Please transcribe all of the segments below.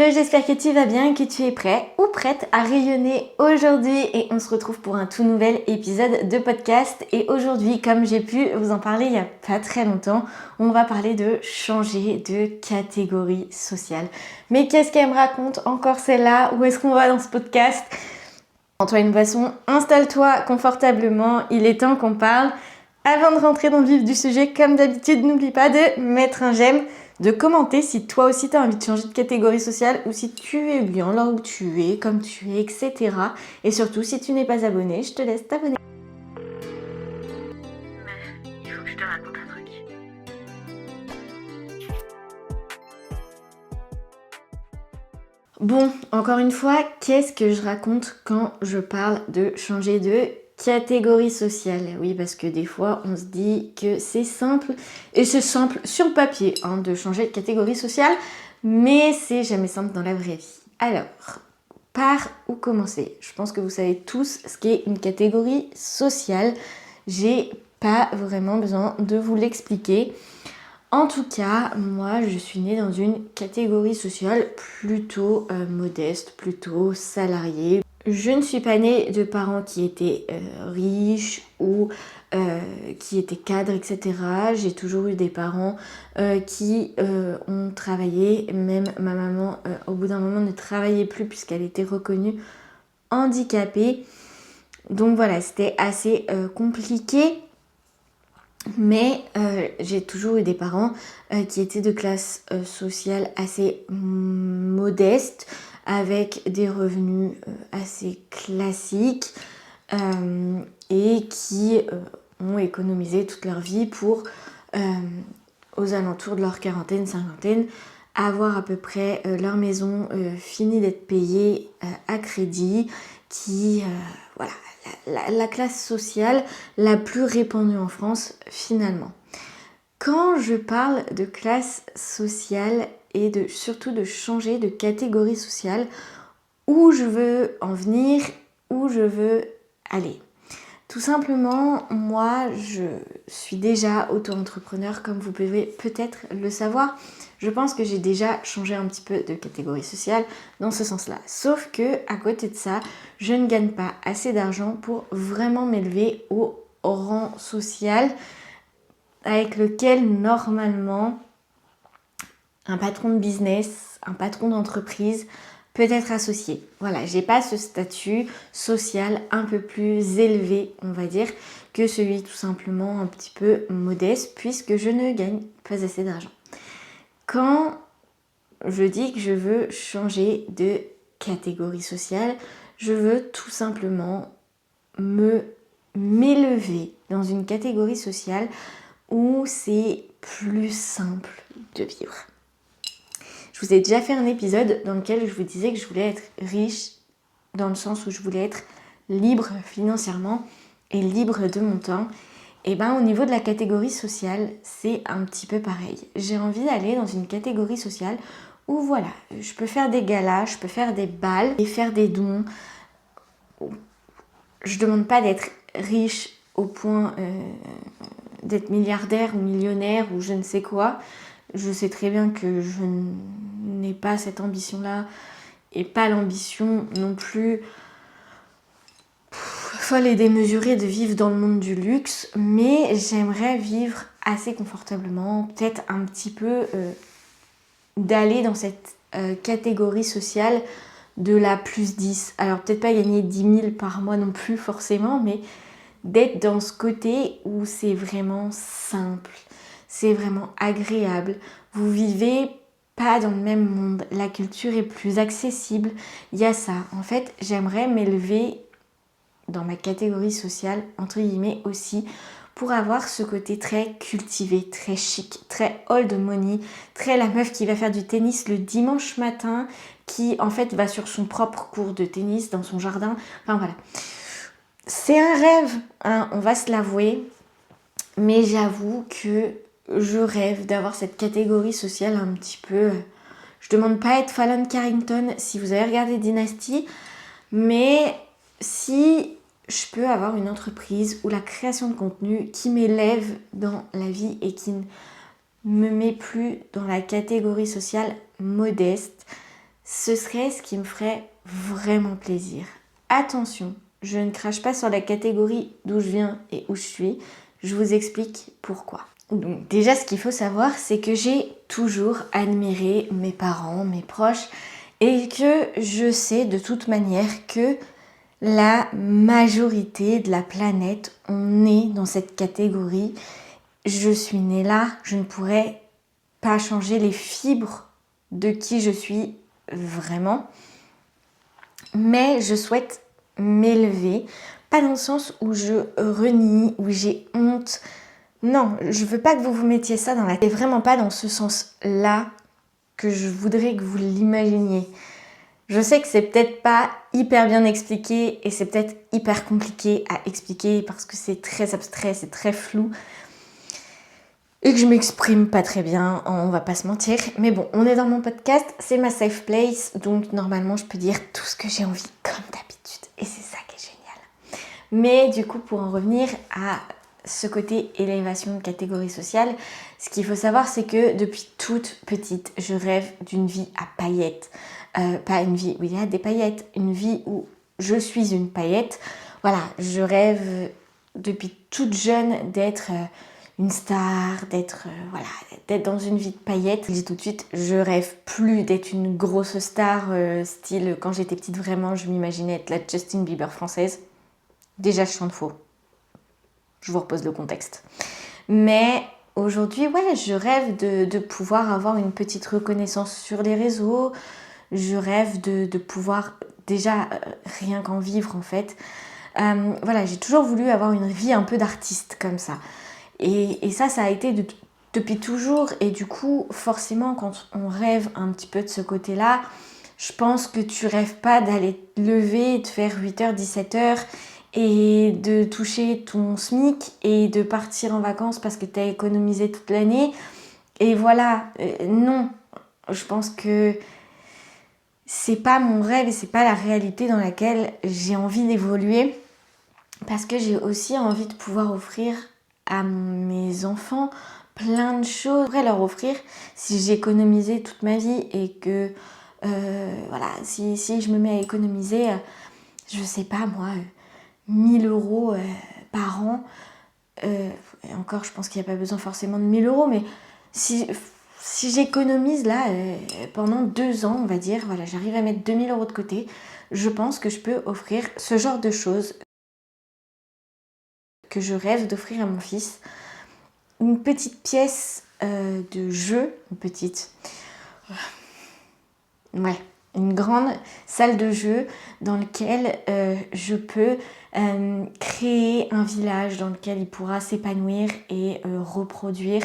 Hello, j'espère que tu vas bien et que tu es prêt ou prête à rayonner aujourd'hui et on se retrouve pour un tout nouvel épisode de podcast et aujourd'hui, comme j'ai pu vous en parler il n'y a pas très longtemps, on va parler de changer de catégorie sociale. Mais qu'est-ce qu'elle me raconte encore celle-là? Où est-ce qu'on va dans ce podcast? Prends-toi une boisson, installe-toi confortablement, il est temps qu'on parle. Avant de rentrer dans le vif du sujet, comme d'habitude, n'oublie pas de mettre un j'aime, de commenter si toi aussi tu as envie de changer de catégorie sociale ou si tu es bien là où tu es, comme tu es, etc. Et surtout, si tu n'es pas abonné, je te laisse t'abonner. Il faut que je te raconte un truc. Bon, encore une fois, qu'est-ce que je raconte quand je parle de changer de catégorie sociale? Oui, parce que des fois, on se dit que c'est simple, et c'est simple sur le papier de changer de catégorie sociale, mais c'est jamais simple dans la vraie vie. Alors, par où commencer? Je pense que vous savez tous ce qu'est une catégorie sociale. J'ai pas vraiment besoin de vous l'expliquer. En tout cas, moi, je suis née dans une catégorie sociale plutôt modeste, plutôt salariée. Je ne suis pas née de parents qui étaient riches ou qui étaient cadres, etc. J'ai toujours eu des parents qui ont travaillé. Même ma maman, au bout d'un moment, ne travaillait plus puisqu'elle était reconnue handicapée. Donc voilà, c'était assez compliqué. Mais j'ai toujours eu des parents qui étaient de classe sociale assez modeste, avec des revenus assez classiques et qui ont économisé toute leur vie pour, aux alentours de leur quarantaine, cinquantaine, avoir à peu près leur maison finie d'être payée à crédit, qui, voilà, la classe sociale la plus répandue en France finalement. Quand je parle de classe sociale et surtout de changer de catégorie sociale, où je veux en venir, où je veux aller. Tout simplement, moi, je suis déjà auto-entrepreneur, comme vous pouvez peut-être le savoir. Je pense que j'ai déjà changé un petit peu de catégorie sociale dans ce sens-là. Sauf que, à côté de ça, je ne gagne pas assez d'argent pour vraiment m'élever au rang social avec lequel, normalement, un patron de business, un patron d'entreprise peut être associé. Voilà, j'ai pas ce statut social un peu plus élevé, on va dire, que celui tout simplement un petit peu modeste, puisque je ne gagne pas assez d'argent. Quand je dis que je veux changer de catégorie sociale, je veux tout simplement m'élever dans une catégorie sociale où c'est plus simple de vivre. Je vous ai déjà fait un épisode dans lequel je vous disais que je voulais être riche, dans le sens où je voulais être libre financièrement et libre de mon temps. Et bien au niveau de la catégorie sociale, c'est un petit peu pareil. J'ai envie d'aller dans une catégorie sociale où voilà, je peux faire des galas, je peux faire des balles et faire des dons. Je ne demande pas d'être riche au point d'être milliardaire ou millionnaire ou je ne sais quoi. Je sais très bien que je n'ai pas cette ambition-là et pas l'ambition non plus folle et démesurée de vivre dans le monde du luxe, mais j'aimerais vivre assez confortablement, peut-être un petit peu d'aller dans cette catégorie sociale de la plus 10. Alors peut-être pas gagner 10 000 par mois non plus forcément, mais d'être dans ce côté où c'est vraiment simple, c'est vraiment agréable. Vous vivez pas dans le même monde, la culture est plus accessible. Il y a ça. En fait, j'aimerais m'élever dans ma catégorie sociale, entre guillemets aussi, pour avoir ce côté très cultivé, très chic, très old money, très la meuf qui va faire du tennis le dimanche matin, qui en fait va sur son propre cours de tennis dans son jardin. Enfin voilà. C'est un rêve, on va se l'avouer, mais j'avoue que je rêve d'avoir cette catégorie sociale un petit peu. Je demande pas à être Fallon Carrington si vous avez regardé Dynasty, mais si je peux avoir une entreprise ou la création de contenu qui m'élève dans la vie et qui ne me met plus dans la catégorie sociale modeste, ce serait ce qui me ferait vraiment plaisir. Attention, je ne crache pas sur la catégorie d'où je viens et où je suis. Je vous explique pourquoi. Donc déjà, ce qu'il faut savoir, c'est que j'ai toujours admiré mes parents, mes proches, et que je sais de toute manière que la majorité de la planète, on est dans cette catégorie. Je suis née là, je ne pourrais pas changer les fibres de qui je suis vraiment. Mais je souhaite m'élever, pas dans le sens où je renie, où j'ai honte. Non, je veux pas que vous vous mettiez ça dans la tête. C'est vraiment pas dans ce sens-là que je voudrais que vous l'imaginiez. Je sais que c'est peut-être pas hyper bien expliqué et c'est peut-être hyper compliqué à expliquer parce que c'est très abstrait, c'est très flou et que je m'exprime pas très bien, on va pas se mentir. Mais bon, on est dans mon podcast, c'est ma safe place, donc normalement je peux dire tout ce que j'ai envie comme d'habitude et c'est ça qui est génial. Mais du coup, pour en revenir à ce côté élévation de catégorie sociale, ce qu'il faut savoir, c'est que depuis toute petite, je rêve d'une vie à paillettes. Pas une vie où il y a des paillettes, une vie où je suis une paillette. Voilà, je rêve depuis toute jeune d'être une star, d'être dans une vie de paillettes. Je dis tout de suite, je rêve plus d'être une grosse star, style quand j'étais petite vraiment, je m'imaginais être la Justin Bieber française. Déjà, je chante faux. Je vous repose le contexte. Mais aujourd'hui, ouais, je rêve de pouvoir avoir une petite reconnaissance sur les réseaux. Je rêve de pouvoir déjà rien qu'en vivre en fait. Voilà, j'ai toujours voulu avoir une vie un peu d'artiste comme ça. Et ça a été depuis toujours. Et du coup, forcément, quand on rêve un petit peu de ce côté-là, je pense que tu rêves pas d'aller te lever et de faire 8h, 17h et de toucher ton SMIC et de partir en vacances parce que tu as économisé toute l'année. Et voilà, non. Je pense que c'est pas mon rêve et c'est pas la réalité dans laquelle j'ai envie d'évoluer parce que j'ai aussi envie de pouvoir offrir à mes enfants plein de choses. Je pourrais leur offrir si j'économisais toute ma vie et que voilà, si je me mets à économiser, je sais pas moi, 1000 € par an. Et encore, je pense qu'il n'y a pas besoin forcément de 1000 €, mais si j'économise là pendant 2 ans, on va dire, voilà, j'arrive à mettre 2000 € de côté, je pense que je peux offrir ce genre de choses que je rêve d'offrir à mon fils. Une petite pièce de jeu, une grande salle de jeu dans laquelle je peux créer un village dans lequel il pourra s'épanouir et reproduire.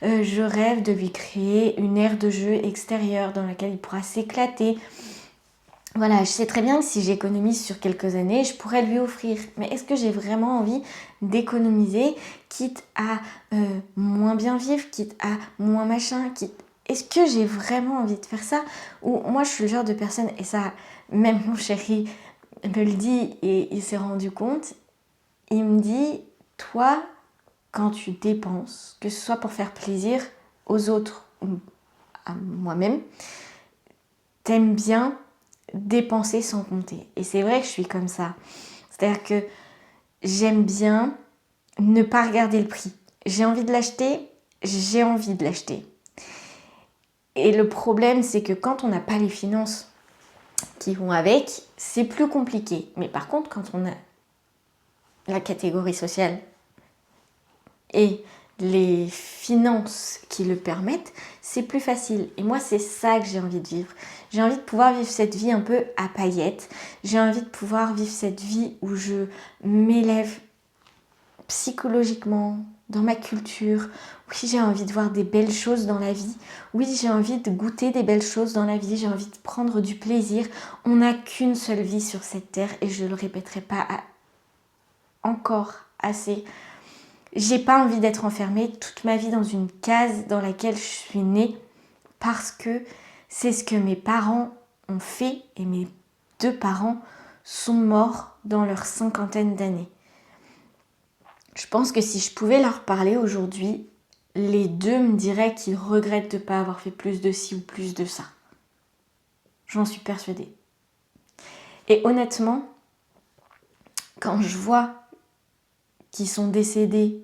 Je rêve de lui créer une aire de jeu extérieure dans laquelle il pourra s'éclater. Voilà, je sais très bien que si j'économise sur quelques années, je pourrais lui offrir. Mais est-ce que j'ai vraiment envie d'économiser, quitte à moins bien vivre, quitte à moins machin, Est-ce que j'ai vraiment envie de faire ça? Ou moi, je suis le genre de personne, et ça, même mon chéri me le dit et il s'est rendu compte, il me dit, toi, quand tu dépenses, que ce soit pour faire plaisir aux autres ou à moi-même, t'aimes bien dépenser sans compter. Et c'est vrai que je suis comme ça. C'est-à-dire que j'aime bien ne pas regarder le prix. J'ai envie de l'acheter, j'ai envie de l'acheter. Et le problème, c'est que quand on n'a pas les finances qui vont avec, c'est plus compliqué. Mais par contre, quand on a la catégorie sociale et les finances qui le permettent, c'est plus facile. Et moi, c'est ça que j'ai envie de vivre. J'ai envie de pouvoir vivre cette vie un peu à paillettes. J'ai envie de pouvoir vivre cette vie où je m'élève psychologiquement, dans ma culture. Oui, j'ai envie de voir des belles choses dans la vie. Oui, j'ai envie de goûter des belles choses dans la vie. J'ai envie de prendre du plaisir. On n'a qu'une seule vie sur cette terre et je ne le répéterai pas encore assez. J'ai pas envie d'être enfermée toute ma vie dans une case dans laquelle je suis née parce que c'est ce que mes parents ont fait et mes 2 parents sont morts dans leur 50aine d'années. Je pense que si je pouvais leur parler aujourd'hui, les 2 me diraient qu'ils regrettent de ne pas avoir fait plus de ci ou plus de ça. J'en suis persuadée. Et honnêtement, quand je vois qu'ils sont décédés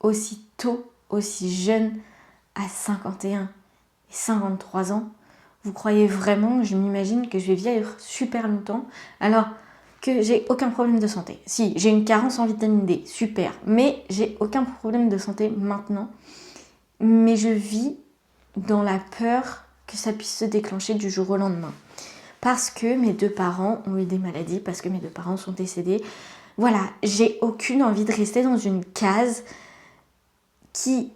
aussi tôt, aussi jeunes, à 51 et 53 ans, vous croyez vraiment, je m'imagine que je vais vieillir super longtemps, alors que j'ai aucun problème de santé. Si, j'ai une carence en vitamine D, super, mais j'ai aucun problème de santé maintenant. Mais je vis dans la peur que ça puisse se déclencher du jour au lendemain. Parce que mes 2 parents ont eu des maladies, parce que mes 2 parents sont décédés. Voilà, j'ai aucune envie de rester dans une case qui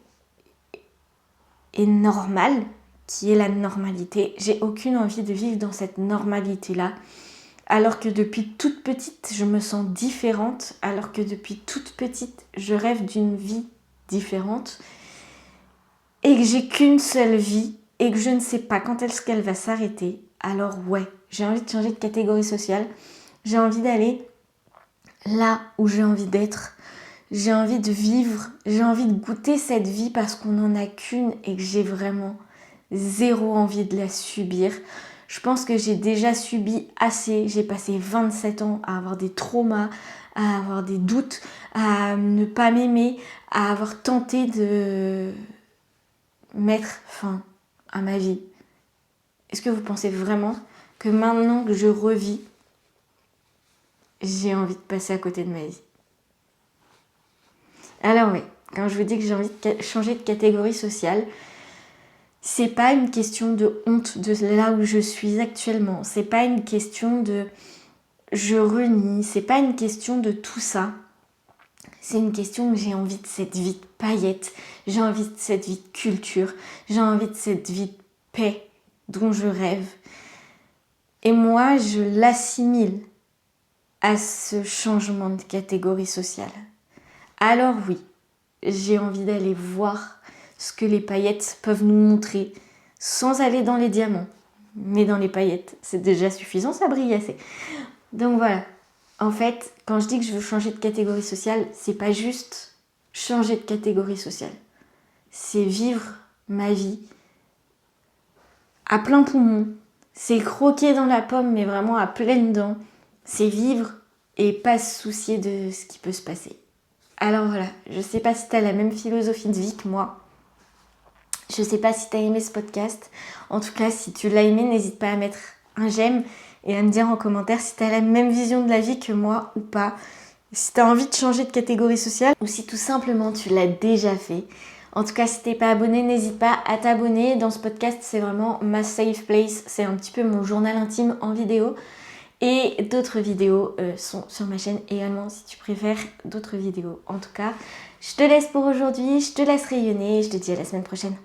est normale, qui est la normalité. J'ai aucune envie de vivre dans cette normalité-là. Alors que depuis toute petite, je me sens différente. Alors que depuis toute petite, je rêve d'une vie différente. Et que j'ai qu'une seule vie. Et que je ne sais pas quand est-ce qu'elle va s'arrêter. Alors ouais, j'ai envie de changer de catégorie sociale. J'ai envie d'aller là où j'ai envie d'être. J'ai envie de vivre. J'ai envie de goûter cette vie parce qu'on n'en a qu'une et que j'ai vraiment zéro envie de la subir. Je pense que j'ai déjà subi assez. J'ai passé 27 ans à avoir des traumas, à avoir des doutes, à ne pas m'aimer, à avoir tenté de mettre fin à ma vie. Est-ce que vous pensez vraiment que maintenant que je revis, j'ai envie de passer à côté de ma vie? Alors oui, quand je vous dis que j'ai envie de changer de catégorie sociale, c'est pas une question de honte de là où je suis actuellement. C'est pas une question de je renie. C'est pas une question de tout ça. C'est une question que j'ai envie de cette vie de paillettes. J'ai envie de cette vie de culture. J'ai envie de cette vie de paix dont je rêve. Et moi, je l'assimile à ce changement de catégorie sociale. Alors oui, j'ai envie d'aller voir ce que les paillettes peuvent nous montrer sans aller dans les diamants. Mais dans les paillettes, c'est déjà suffisant, ça brille assez. Donc voilà, en fait, quand je dis que je veux changer de catégorie sociale, c'est pas juste changer de catégorie sociale. C'est vivre ma vie à plein poumon. C'est croquer dans la pomme, mais vraiment à pleines dents. C'est vivre et pas se soucier de ce qui peut se passer. Alors voilà, je sais pas si t'as la même philosophie de vie que moi. Je sais pas si t'as aimé ce podcast. En tout cas, si tu l'as aimé, n'hésite pas à mettre un j'aime et à me dire en commentaire si t'as la même vision de la vie que moi ou pas. Si t'as envie de changer de catégorie sociale ou si tout simplement tu l'as déjà fait. En tout cas, si t'es pas abonné, n'hésite pas à t'abonner. Dans ce podcast, c'est vraiment ma safe place. C'est un petit peu mon journal intime en vidéo. Et d'autres vidéos sont sur ma chaîne également si tu préfères d'autres vidéos. En tout cas, je te laisse pour aujourd'hui, je te laisse rayonner et je te dis à la semaine prochaine.